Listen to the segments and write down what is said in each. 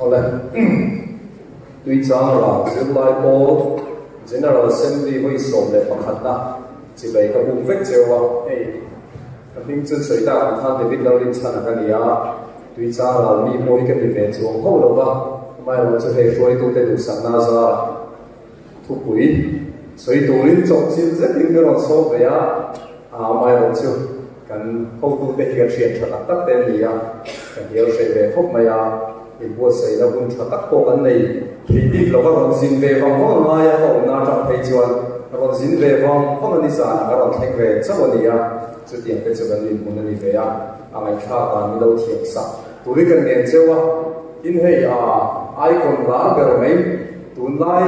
Ole tuy chang là giữ lại bộ General Assembly với số lệ bằng hạt na chỉ vậy các vùng vết chiều à hey các những chữ sợi ta cũng than David Lawrence chăn cái này à tuy chang là mi môi cái gì về chuồng hậu đâu ba mai rồi sẽ hệ suy tu tế được sáng na ra thu quỷ所以独立中心rất nhiều người nói số về à mai rồi chưa cần hậu tu tế cái chuyện thật là tất tên gì à cần hiểu sẽ về phúc mày à thì bữa xảy ra vùng cho các cô anh này thì đi lâu các con xin về vòng không mai không na trong thấy chưa các con xin về vòng không anh đi xa các con thấy về chắc là gì à chứ tiền cái chuyện này muốn đi về à anh cha ta mi đâu thiệt sao tụi đi cần nghe chưa à in hay ai còn lá bờ mấy tụi lại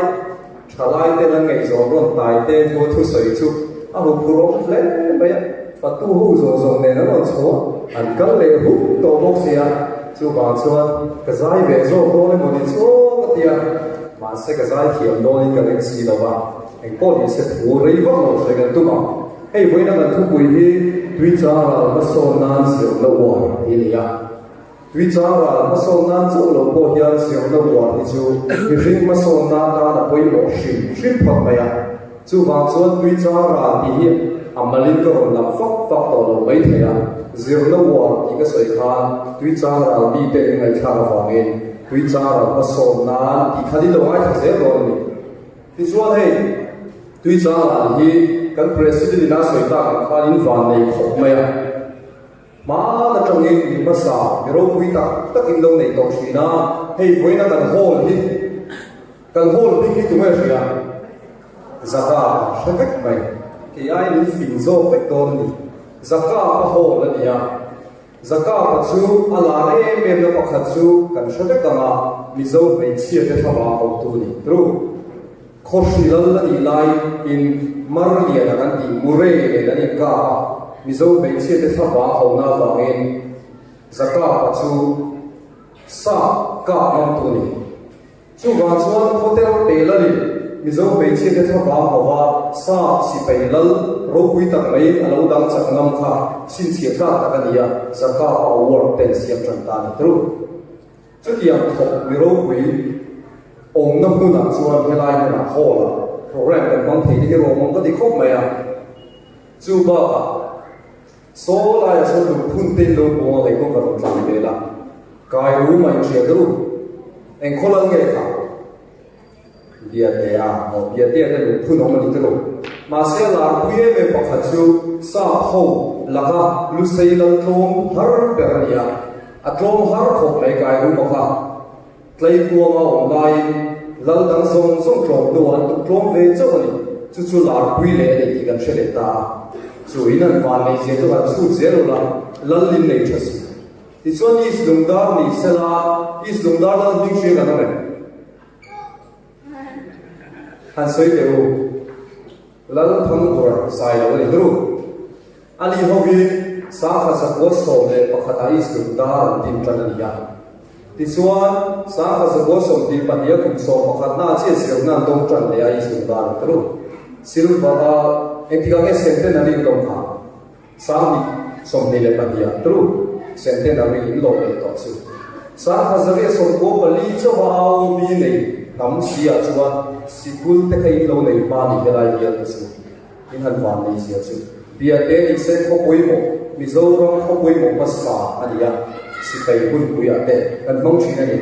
trả lại tên là ngày gió luôn tài tên vô thu sợi chú hụt pro lên bây và tu hú rồi này nó còn số anh cần lấy hút tổ bốc gì à chú bảo chuan cái giải về rồi tôi một đi số cái tiền mà sẽ cái giải thiểm tôi cái lịch sử đâu mà anh có đi sẽ thua rồi vẫn là sẽ cái tu bảo hay với nó là thu quỷ đi tuy cha là nó số nan siêu nó buồn thì này à tuy cha là nó số nan chỗ là bộ hiện siêu nó buồn thì chú thì riêng nó số nan ta là quỷ lộ xin phật mày à chú bảo chuan tuy cha là thì amalin cái hồn làm phóc tổ lộ mấy thế à riêng nó buồn thì cái sợi khan tuy cha là đi bên ngày cha là hoàng yên tuy cha là nó số nan thì khai đi đâu ai thật dễ rồi thì chuan hey tuy cha là thì cái president đã sợi ta cái khai in van này khóc mày à mà nó trong những gì mà sao cái rồi quy tắc tất in đâu này tổ chức na hey với nó cần hôn thì tụi mày gì à zakat sẽ vết mày cái ai đi phình dô vết tôn đi zakat có hôn là gì à zakat có chú Allah em nó có khát chú cần sẽ vết cả mi dô về chia để thảo luận hậu tu đi đúng khó xí là đi lại in Maria là cái gì mure là đi cả mi dô về chia để thảo luận hậu na vàng in zakat có chú sa cả hậu tu đi chú vào chuan hotel để là đi mi zo pe chi te thawa hawa sa si pe lal ro pui tak mai alo dang chak ngam kha sin sia ka ta kan ya zaka award ten siam chan ta ni tru chu tiam thok mi ro pui ong nam nu na chuan helai na ho la program kan bang thei ni ro mong ka di khop mai a chu ba ka so la ya so lu phun ten lo bo le ko ka ro tlang be la kai ru mai chia tru en kholang nge kha bia te a mo bia te na lu phun hom ni tru ma se la puye me pakha chu sa ho la ka lu sei lan thom har per nia a thom har khop mai kai ru pakha tlai ko ma online lal dang song song trom do an tu trom ve cho ni chu la pui le ni ti kan shele ta chu inan van nei je to ka chu zero la lal lin nei thas ti chuan is lungdar ni sela is lungdar la ding she ka na me han soi te u lal thang por sai lo ni dru ali hobi sa kha sa ko so le pakhata is lungdar tin tan ni ya ti chuan sa kha sa ko so ti pan ya kum so pakhat na che sir nan dong tan le ai is lungdar dru silva etigang centenary dong kha sa ni som ni le pan ya dru centenary in lo le to chu sa kha sa ve so ko pali cho wao mi nei tam chi a chuan sikul te kai lo nei pa ni ke lai ya chu in han van nei sia chu bia te ni se kho poi mo mizoram kho poi mo paspa ania si kai bun pu ya te kan mong chi na ni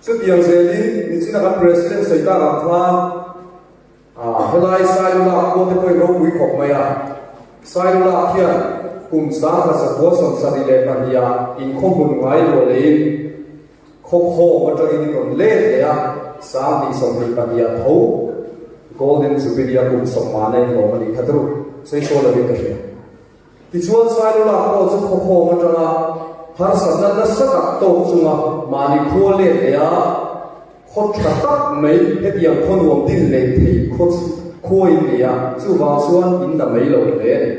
chu tiang se ni ni china kan president sai ta ra kha helai sai la ko te poi ro pui khop mai a sai la khia kum sa kha sa ko som sa ri le pania in kho bun ngai lo le khóc khô mà cho cái còn lên đấy à sáng đi sống đi bằng địa thấu golden jubilee cũng sống mà này rồi mà đi thật rồi xây số là biết cái gì thì chuan sai đó là có chút khóc khô mà cho là har sản nó sắc đặc tổ chung mà đi khua lên đấy à khóc chặt tắt mấy hết điểm khôn uổng tin lên thì khóc khôi đấy à chú vào chuan in là mấy lâu đấy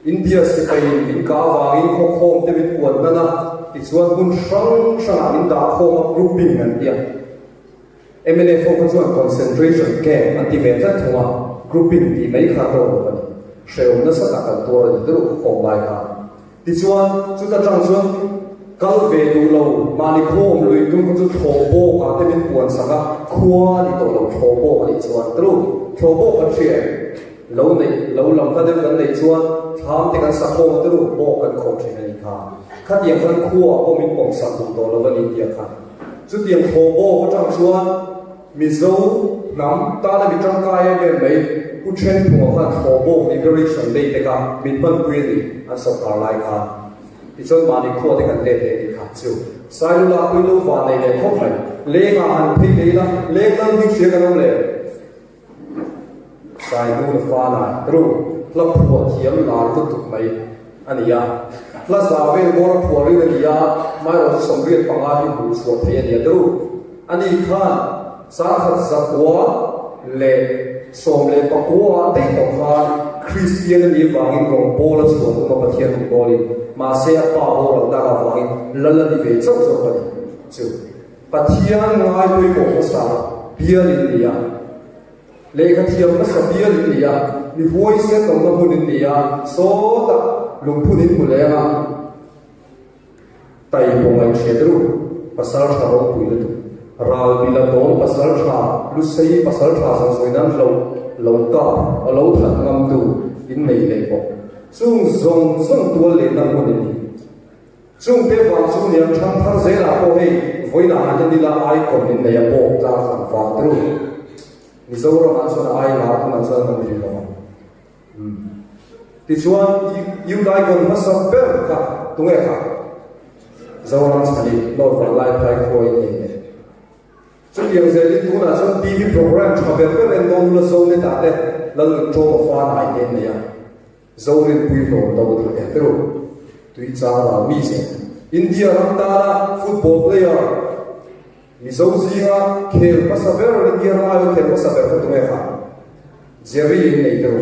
India sẽ phải in cả vàng in khóc khô để biết quần đó thì chuan bun sang in da khô mà grouping anh tiệt MNA focus on concentration care anti venture thua grouping thì mấy khá đồ vậy sale nó sẽ đặtตัวthì tôi khổ bài cả thì chuan chúng ta trong chuan kal ve du lo mani khom lui tum chu thobo ka te min puan sanga khua ni to lo thobo ani chuan tru thobo ka thia lo nei lo lam ka de kan nei chuan tham te kan sa khom tru bo kan khom thei ani kha khat yang kan khua ko min pom sa tu to lo ni dia kha chu tiang thobo ko chang chuan mi zo nam ta na mi chang kai ve mai ku chen thua kha thobo liberation day te ka min ban pui ni an so ka lai khaที่ชนมาในครัวที่กันเด็ดๆที่ขาดชิวสายลูลาคุยลูฟ้าในเด็กพบไปเลี้ยงอาหารพิธีละเลี้ยงนั่งดิ้งเสียกันนั่นเลยสายลูฟ้าหน่อยรู้แล้วผัวเทียมลาลุตุกไหมอันนี้ยาแล้วสาวเวรบรผัวเรื่องนี้ยาไม่เราสมเรียนปังอาที่หูสวดเทียนเนี่ยรู้อันนี้ข้าสาหัสสักวัวเล่สมเล่ปักวัวได้ต่อข้าคริสเตียนนี่วางอินกองโบและสวดมาปะเทียนของบอลิมาเสียป่าวเราได้ก็วางอินลันดิเวชจ้าจ้ากันจู่ปะเทียนง่ายด้วยโมสาเบียลินเดียเลขาเทียมก็สเบียลินเดียมีหัวเสียตรงนั้นพูนินเดียโซตะลุงพูนินมุเลนะไต่พงไอเชดรูภาษาชาวปุยลุเราบิลโดนภาษาชาลุสัยภาษาชาสังสวยนั้นเราก็เราถังงำดูอินไม่เลยบอกซุ่งตัวเล่นนั่งคนนี้ซุ่งเทวาซุ่งยังช่างทั้งเสนาโอเฮวันนั้นจะดีละไอคนนี้เนี่ยบอกจากฝั่งฝั่งตรูมิโซรามันส่วนไอหนาคนนั้นส่วนนั้นดีกว่าที่ชวนยูได้คนมาสับเปอร์ค่ะตรงไหนค่ะโซรามันสนิทโน้ตวันไลฟ์ไลฟ์คุยเนี่ยจุดยังเสร็จตัวนั้นส่วนทีวีโปรแกรมชอบแบบเป็นโน้ตละโซนในตาเด็กแล้วโจมฟ้าไหนเนี่ยโซลินปุยโผล่ตัวเด็กตรูตุยจ้าเรามีเสียอินเดียรังตาฟุตบอลเพลย์มิโซซีฮะเคลปัสเบอร์อินเดียรังอายุเคลปัสเบอร์ตัวเองค่ะเจอรี่ในตัว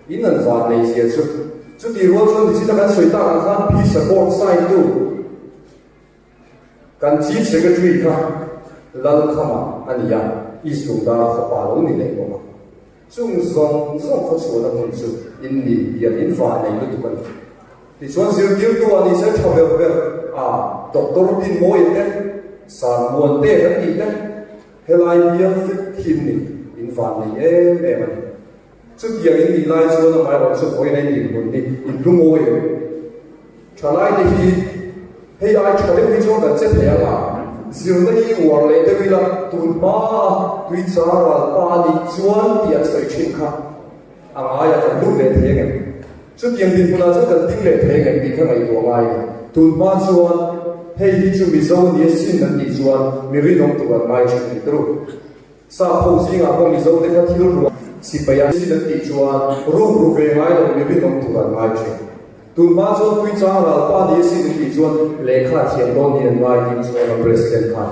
อินนันฟาในเสียจุดที่รู้ส่วนที่จะกันสวยตากันพีสปอร์ตไซด์ดูกันจีบเสกจุยค่ะลัลเข้ามาอันนี้ยังอีสุดาสปาลุนี่เลยก็มาซึ่งเขาชวนคนสุดอินดีอินฟาในฤดูกาลที่ชวนสิ่งเดียวตัวนี้เสร็จชอบแบบดอกตอร์ดินโมยเนี่ยสารมวนเต้กันอีกเนี่ยเฮลัยเบียฟิตทินนี่อินฟาในมันสุดอย่างนี้ไล่ชวนทำไมเราสุดโอยในอินคนนี้อินรุ่งโอยชาไลที่ให้ไอ้ชาเลนที่ชวนกันเจ็บแล้วสิ่งนี้วัวเลยแต่เวลาตุนป้าตุยจาราป้าดิชวนเดียร์ใส่ชิงค่ะอ่างอายจะลุกเลยเทียงกันสุดยังดินพนันจะดิ้งเลยเทียงกันดิข้างในตัวง่ายตุนป้าชวนให้ที่จะมีโซนนี้สิ่งนั้นดิชวนมีเรื่องตัวง่ายชิงดิตรูซาโพสิงาก็มีโซนที่เขาที่รู้สิไปยังสิ่งนั้นดิชวนรู้เรื่องง่ายเรามีเรื่องตัวง่ายชิงตุนมาชวนคุยจาราป้าดีสิที่ชวนเลขาเทียนโดนเรียนไว้ที่ชวนประธานค่ะ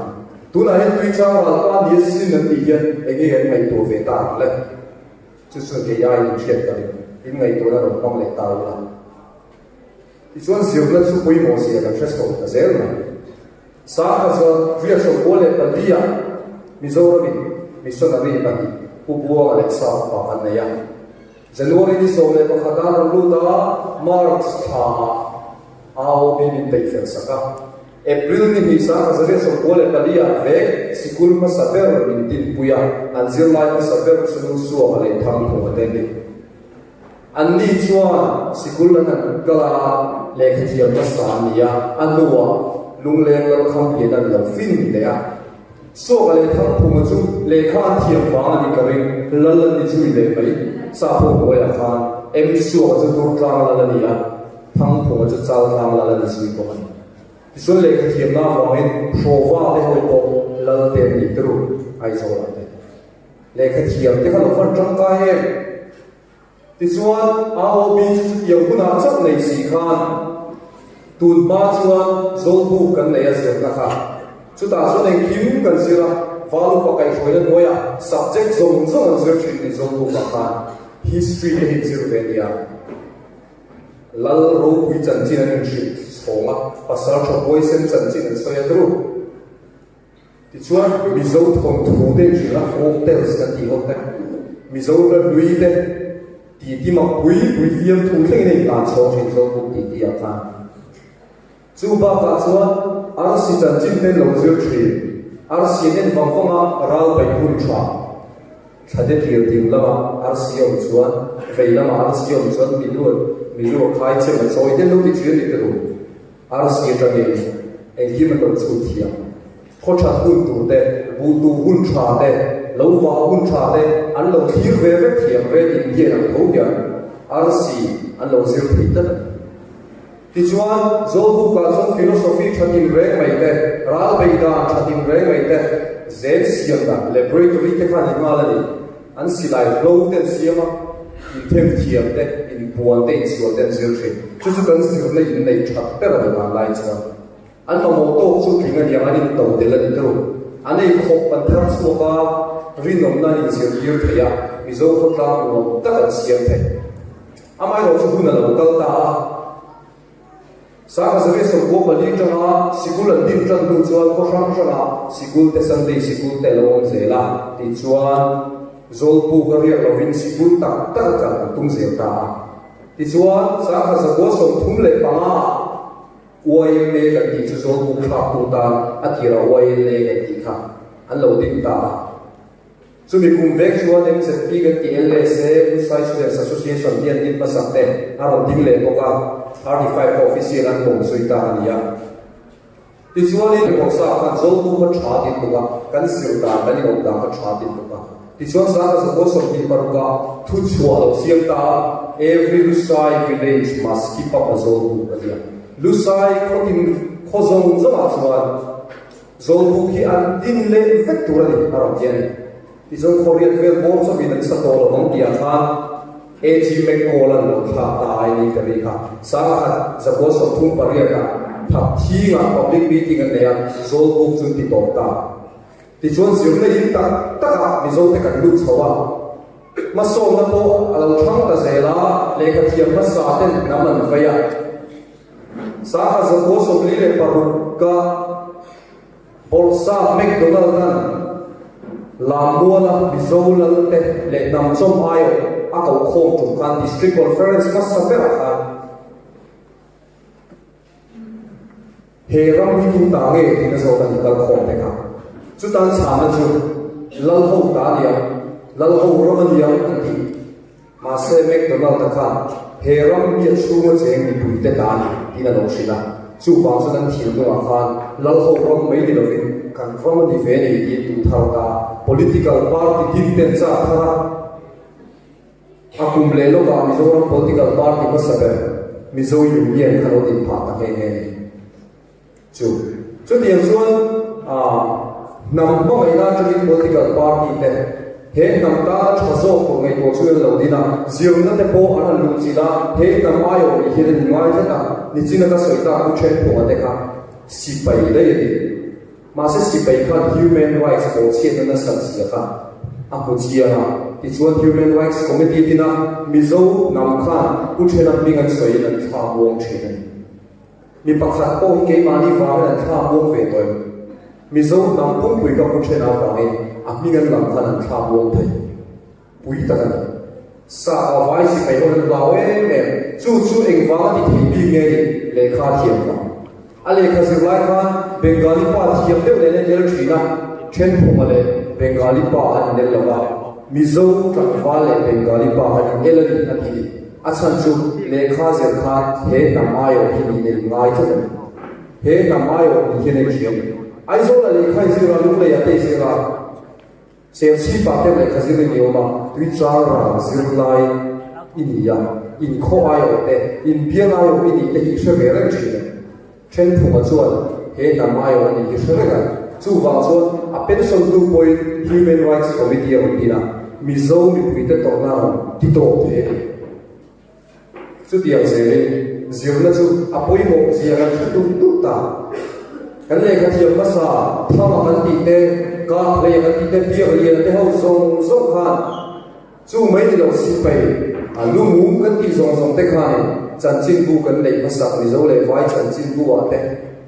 ตุนอะไรคุยจาราป้าดีสินั่นที่เห็นเองเห็นไม่ตัวเวตาเลยจะส่วนที่ยายเชียร์กันยังไงตัวนั้นเราต้องเล่นตาละที่ชวนเสียงนั้นสุขุยโมเสียกันเชื่อสกันเซลล์สาขาส่วนเรียกส่วนโอเล่ปันดีอ่ะมิโซรามิส่วนอะไรปันดีผู้บัวอะไรสาวปากันเนี่ยJanuari ni sole pakhadan luta March tha ao bin tei fer saka April ni hisa azare so pole palia ve sikul ma saber bin tin puya anzir lai ma saber sunu suwa hale tham ko atende anni chuan sikul na kala lekhiya ma sania anwa lungleng lo kham ye dan lo fin le a so hale tham ko ma chu lekha thiam wa ni karing lalan ni chui le bai sa po ko ya khan em su zo dur tlang la ni ya thang po zo chal tlang la ni si ko an so le ka thiam na wa in so wa le ho ko la te ni tru ai so la te le ka thiam te ka lo fan tang ka he ti chuan a o bi yang bu na chak nei si khan tun ba chuan zol bu kan nei a se na kha chu ta so nei kim kan sira valu pa kai hoi na noya subject zong zong zong ni zol bu ka khan history de Zirvenia lal ro pui chan chin an shi songa pasal cho boy sem chan chin an soya dru ti chuan mizo thong thu de ji la hotels kan ti hot mizo la lui de ti ma pui fiam thu thleng nei la cho chin zo bu ti ti a khan chu ba ka chuan RC chan chin ten lo zir thri RC nen vang fonga ral bai hun thwa thade tir tim lama RC om chuan vei lama RC om chuan mi lu khai che ma choi ten lo ti thri ni te ru RC tagi en hi man lo chu thia kho tha hun tu te bu tu hun thwa te lo wa hun thwa te an lo thir ve ve thiam ve in ye na ho ya RC an lo zir thri ta ti chuan zobu ka chon philosophy thatin reng mai te ral bai da thatin reng mai te zen siam da laboratory te khan ma la ni an silai flow ten siama in them thiam te in buan te chuan ten zir thri chu chu kan zir le in nei that te ra ma lai chuan an ma mo to chu thinga ni ani to de la ni tro anei khop pan thar chu ka rinom na ni zir hir thaya mi zo kho ta mo ta kan siam the amai ro chu na lo kal ta Saka zabe so ko bali tanga sikul an din tran du chuan ko ram tanga sikul te Sunday sikul te lawon zela ti chuan zolpu garia lovin sikul tak tak kan tung zel ta ti chuan saka zabo so thum le panga uai me ka ti chu zolpu kha tu ta atira uai le ka ti kha an lo din ta so mi kum vek chuan em se pi ga ti LSA Students Association dian din pasakte aro ding le ko ka 35 official an bom suita ania ti chuan in ko sa kan zol tu ko tha din ko kan sir ta kan ko da ko tha din ko ti chuan sa ka so so din par ka thu chua lo siam ta every Lusai village must keep up a zol tu ania Lusai ko in ko zong zama chuan zol tu ki an din le vek tu ri aro yen ti chuan Korean vel bom so bin sa to lo hong dia khan AG McCollan lo tha ta ai ni ka ri kha sa kha zabo so thum paria ka thap thi nga public meeting an ya zol buk chun ti to ta ti chuan zir le in ta ta mi zo te kan lu chawa ma so na po alo thang ta zela le ka thiam ma sa ten naman vaya sa kha zabo so li le paru ka bolsa McDonald nan Lambuala Bizolal te le nam som ayo akau khom tu kan district conference mas sabera kan he ram hi tu ta nge ti na so kan kal khom te ka chu tan cha na chu lal ho ta dia lal ho ram dia kan ti ma se mek to na ta kha he ram bi chu ma cheng ni pu te ta ni ti na lo shila chu ba so nan thi no khan lal ho ram mai ni lo kan from the very ti tu thau ta political party din ten cha tha akum le lo ga Mizoram political party ma sabe Mizo union khalo din pha ta he he chu tiang chuan nam mo mai na chu political party te he nam ta thazo ko ngai ko chu lo dina zium na te po ana lu chi la he nam ayo ni he ni ngai ta ni china ka soi ta ku chen po de ka si pai de ye ma se si pai kha human rights ko chen na san si ka aku chia ti chuan human rights committee dina Mizo nam khan ku thena mingan soi na tha wong thina mi pakhat po ke mani wa na tha wong ve toy Mizo nam pung pui ka ku thena wa nge a mingan lam khan tha wong thai pui ta kan sa a vai si pai ho la we me chu eng wa ti thi bi nge le kha thiam ka ale kha se lai khan Bengali pa thiam de le le thina chen phu ma le Bengali pa an le la Mizo Transvaal Bengali pa han elani na thi achan chu lekha zer kha he namayo hi ni ngai chu he namayo hi ne chiam ai zo la lekha zira lu le ya te zira se chi pa te lekha zira ni oma tui cha ra zir lai in kho ayo te in bian ayo ni te hi she ve ran chi chen phu ma chuan he namayo ni hi she ga chu wa chuan a pension du poi human rights committee of India Mizo mi pui te to na ti to te chu tiang se zir na chu apoi mo zia ran tu tu ta kan le ka thiam ma sa tha ma kan ti te ka le ka ti te pi ri te ho song khan chu mai ni lo si pai a lu mu kan ti song te khan chan chin bu kan le ma sa Mizo le vai chan chin bu wa te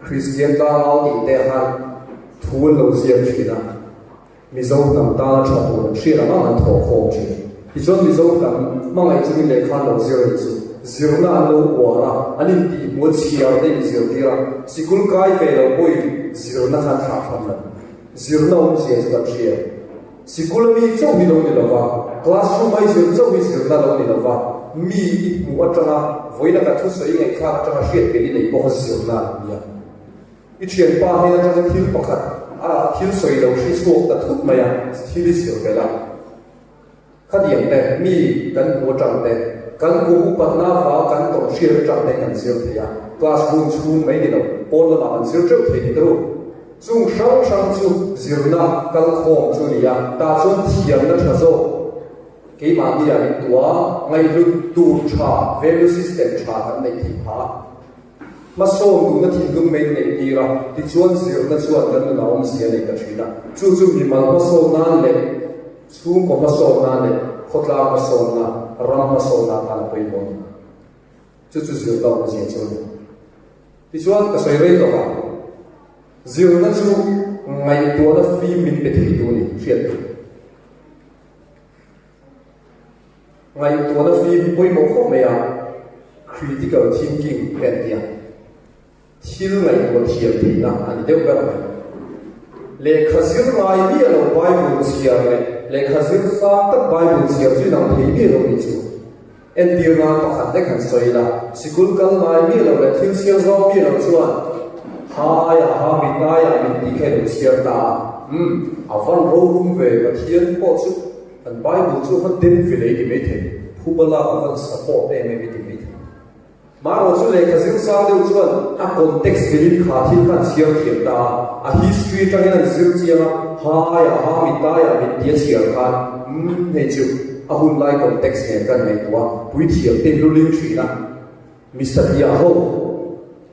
Christian ta au ti te han thu lo zia china Mizo nam ta cha bu shi la ma tho kho chi ti chuan Mizo kam ma ngai chu le khan lo zia ri chu zirna an lo wara anin ti mo chiar te zir tira sikul kai ve lo poi zirna khan tha tham la zirna se ka chia sikul mi chau ni lo ni lo wa classroom mai zir chau mi zirna lo ni lo wa mi mu atanga voina ka thu soi ngai kha atanga hriat ke ni nei po zirna nia I thian pa ni na atanga thil pakhat thil soi lo hri suak ta thut maya thil sir vela khadiam te mi kan mu tang te kan ku patna fa kan to share tang te kan sir thia classroom chhun mai ni lo pol la an sir chau the ni tru chung sang chu zirna kal khom chu nia ta chon thiam na thazo ke ma mi ya ni tua ngai lu tu cha value system cha kan nei thi pha ma som du na thi dum mai nei ti ra ti chuan zirna chuan kan na om sia nei ka thina chu mi mal ma so na le chung ko ma so na le khotla ma so na ram ma so na ka poi mo chu zirna ma sia chu ti chuan ka sai rei to ka zirna chu ngai tua na fi min pe thi tu ni thiat ngai tua na fi poi mo kho me ya critical thinking pen dia thil ngai tua thiam thi na ani deu ka mai le khazir ngai bi lo bible chia le khazir sa ta bible chia chi nang thei bi lo ni chu en dir na pa khat de khan soi la sikul kal ngai bi lo le thil sia zo bi lo chuan ha mi ta ya mi ti khe lo chia ta a van ro rum ve ka thian po chu an bible chu han den vi le di me the phubala an support te me di me the ma ro chu le khazir sa de chuan a context vilin kha thil khan chia thiam ta a history tang in zir chia ha mi ta ya mi ti chia khan he chu a hun lai context ne kan nei tua pui thiam te lu ling thri na mi sa dia ho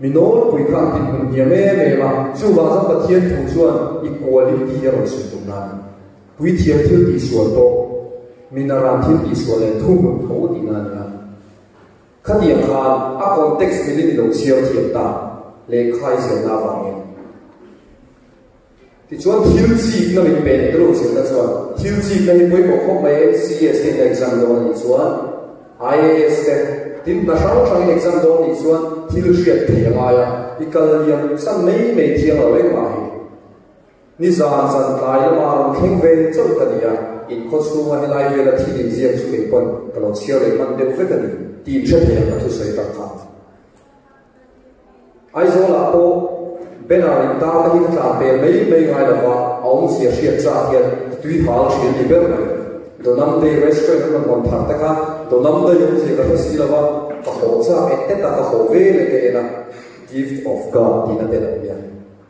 mi no pui kha tin hun dia me ma chu ba sa pathian thu chuan equality ya ro su tu na pui thiam thil ti sual to minaram thil ti sual le thu mun tho ti na nia khadiam khan a context mi ni lo chia thiam ta le khai se na wa nge ti chuan thil chi na mi pe ne lo se na chuan thil chi na hi poi ko khop mai CS exam do ni chuan IAS te tin na sang exam do ni chuan thil hriat thei la ya ikal liam san mei thiang lo le ma hi ni zan tai la ma kheng ve chau ka dia in kho chu ma ni lai ve la thi din ziak chu ke pon ka lo chia le man de ve ka ni ti thre thei ka thu sai ta kha ai zo la to benarin ta hi ka pe mei ngai la wa aum sia cha hian tui hal thil ni ber mai do nam de restaurant na mon thar ta ka do nam de yong se ka si la wa ka ho cha ette ta ka ho ve le ke na gift of god ti na de la ya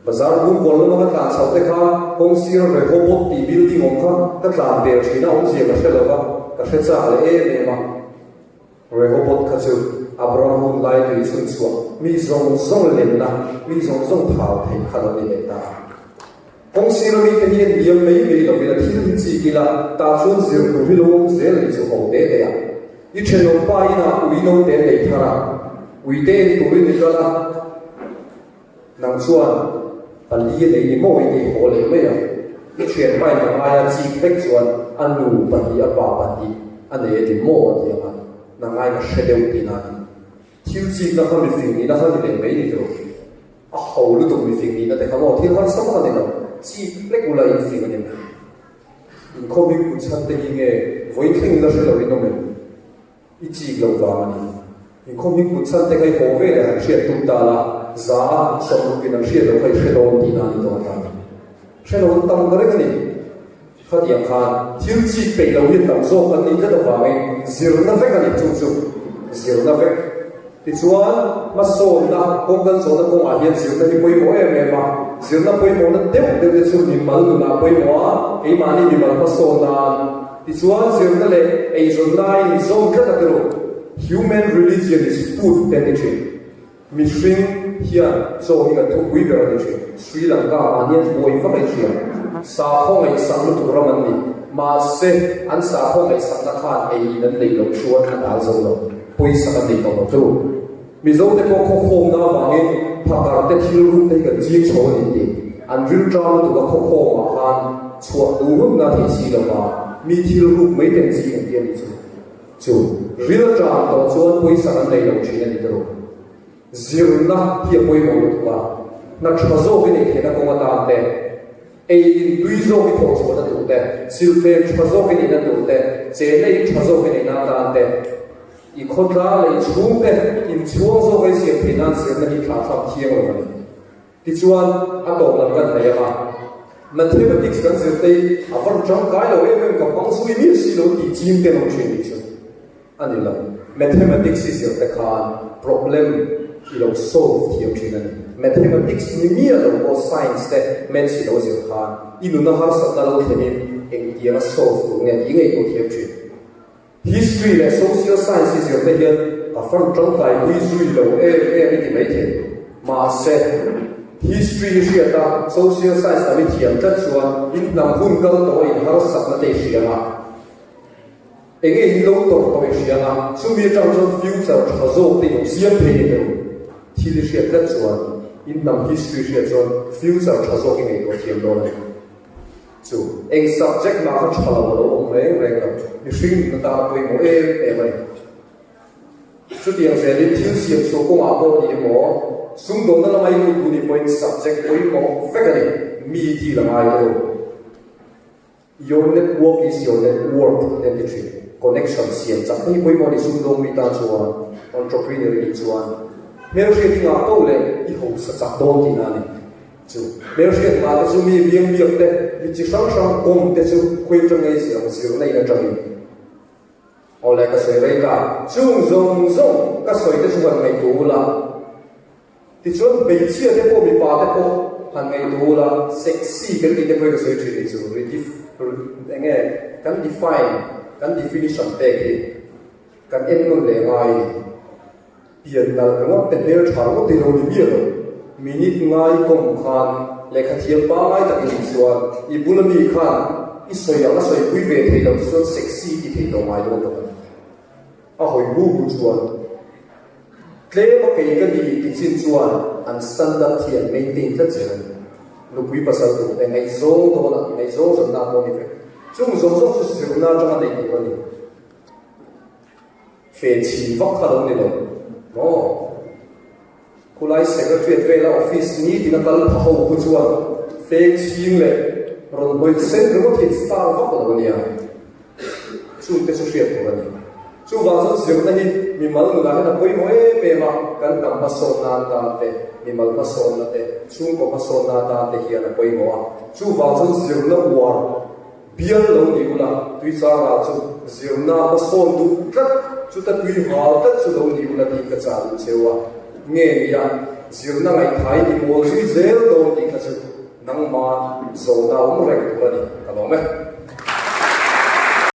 bazar bum bol na ka chau te kha hong sir re ho bot ti building ong kha ta tlan pe thina ong se ka se la wa ka se cha le e ma Rehoboth ka chu Abraham hun lai tu chun chuak mi zong len na mi zong thau thei kha lo ni ta hong sir mi te hian diam mei lo vela thil chi kila ta chun zir tu hi lo zel ni chu ho de ya I cheno pa ina ui no de le thara ui de tu ri ni kala nang chuan pali le ni mo ni ho le me ya I chen mai na aya chi pek chuan anu pa hi apa pa hi ane di mo ti ya na ngai na shedeu ti na thil chi na kha mi fing ni na kha ni le mai ni to a ho lu tu mi fing ni na te kha mo thil han sam kha ni no chi le ku la in fing ni in ko mi ku chan te ni nge voi thing na shelo ni no me I chi lo wa ni in ko mi ku chan te kai ho ve le han shia tu ta la za som ki na shia lo kai shedo ti na ni to ta shedo tam da re ni khadiam khan thil chi pe lo hin tam zo kan ni ka da wa nge zir na ve ka ni chu zir na ve ti chuan ma so na kong kan so na kong a hian zir na ni poi mo e ma zir na poi mo na de chu ni mal na poi mo a e ma ni mal ma so na ti chuan zir na le e zo na in zo ka ta ro human religion is food energy mi shring hian so hi ka thu wi ga ni Sri Lanka anian boi fa mai chia sa khong ai sang lu tu raman ni ma se an sa khong ai sang na khan ei nan nei lo chuan na dal zo lo poi sa ka nei ko tu mi zo te ko khong na wa nge phakar te thil ru te ka ji chho ni ti an ril tra tu ka kho ma khan chuak du rum na thi si lo ma mi thil ru mai ten ji ni chu real tram to chuan poisa an nei lo thina ni tro zirna hi poi mo lu ka na thmazo ke ni thena ko ta te ei tuizo ki tho chu na tu te silfe thmazo ke ni na tu te che nei thmazo ke ni na ta te I khotla le chung te in chuang zo ke se finance na ni thla thap thiang lo ni ti chuan a to lam kan nei ma mathematics kan se te avar chang kai lo em ka pang sui mi si lo ti chim te lo chin ni chu ani la mathematics is your the khan problem ilo solve thiam chin ani mathematics ni mi lo ko science te men si lo zir khan inu na har sa lo themin eng ti na solve nge ti nge ko thiam chin historyและ social sciences อยู่ในเรื่องฟังตรงใจวิสุยเราไม่ดีไม่เท่มาเสร็จ history เชื่อตา social science ไม่เทียมจัดส่วนอินนำหุ่นก็ตัวอินหาสักนาทีเสียงอ่ะเองอินลงตัวเสียงอ่ะซึ่งมีจังจน future ขจรติดเสียงเพลงเดียวที่เชื่อจัดส่วนอินนำ history เชื่อจน future ขจรยังไงตัวเทียมโดนจู่เอง subject มาเขาชอบเราแรงกับยิ่งสิ่งต่างๆตัวเองไปชุดเดียวเสร็จที่เสียงโชว์ก็มาพอดีหมอสุ่มโดนนั่นละไม่รู้ดูดีพอย subject ตัวหมอเฟกเลยมีที่ละไม่ตัว your network is your network entity connection เสียงจากที่พอยหมอที่สุ่มโดนมีตาชวน entrepreneur ที่ชวนเมื่อเชื่อที่งานโตเลยที่หัวสัจโดนที่นั่นจู่เมื่อเชื่อมาที่สุ่มมีเบี้ยเต้มีจิตสังสารกงแต่จู่คุยจังไงเสียงในนั้นจังเอาเลยก็สวยเลยก็จุ่มก็สวยแต่ชวนไม่ดูละที่ชวนไปเชื่อได้พวกมีปาได้พวกหันไม่ดูละเซ็กซี่กันที่ได้พวกก็สวยจริงๆจู่ยังไงกัน define กัน definition เตะกันเอ็นนู่นเลยไงเปลี่ยนแล้วว่าเป็นเรื่องชาวก็ตีโรนิเบียร์มินิไงกงคานเลยขัดเทียมป้าไงแต่อีกส่วนอีบุญมีคานอีสวยอย่างนั้นสวยคุยเวทีเราส่วนเซ็กซี่ที่เราไม่รู้ตัวอ่ะหอยบูชวนเคลมก็เกี่ยกันดีที่ชิ้นชวนอันสแตนดาร์ดที่อันไม่ติงทัดเจนลูกวิปัสสนาแต่ไงโซ่ตัวนั้นไงโซ่จนน่าโมนี่เป็นจุ่มสุดสิ่งน่าจะมาได้ตัวนี้เฟชีวักขนาดนี้เลยโอ้คุณไล่เซ็กเตอร์เวลาออฟฟิศนี้ที่นั่นตลอดเขาผู้ชวนเฟชีเลยรอนบอยเซ็นหรือว่าที่สตาร์วักตัวนี้จุ่มเป็นสุดเสียตัวนี้จู่ว่าจะเสียงนั้นมีมัลล์อะไรนะคุยมั่วเปมากันกับมาโซนาตาเตมีมัลล์มาโซนาเตจู่ก็มาโซนาตาเตเฮียนะคุยมั่วจู่ว่าจะเสียงนั้นวัวเบี้ยลงอยู่ละตุยสาระจู่เสียงนั้นมาโซนดูจัดจู่แต่ตุยหาแต่จู่ลงอยู่ละดีกระจายเชียวเงี้ยเสียงนั้นไอ้ไทยที่มัวชื่อเซลล์โดนดีกระจายนั่งมาโซนาอุ้มแรงตัวนี้กันหรอไหม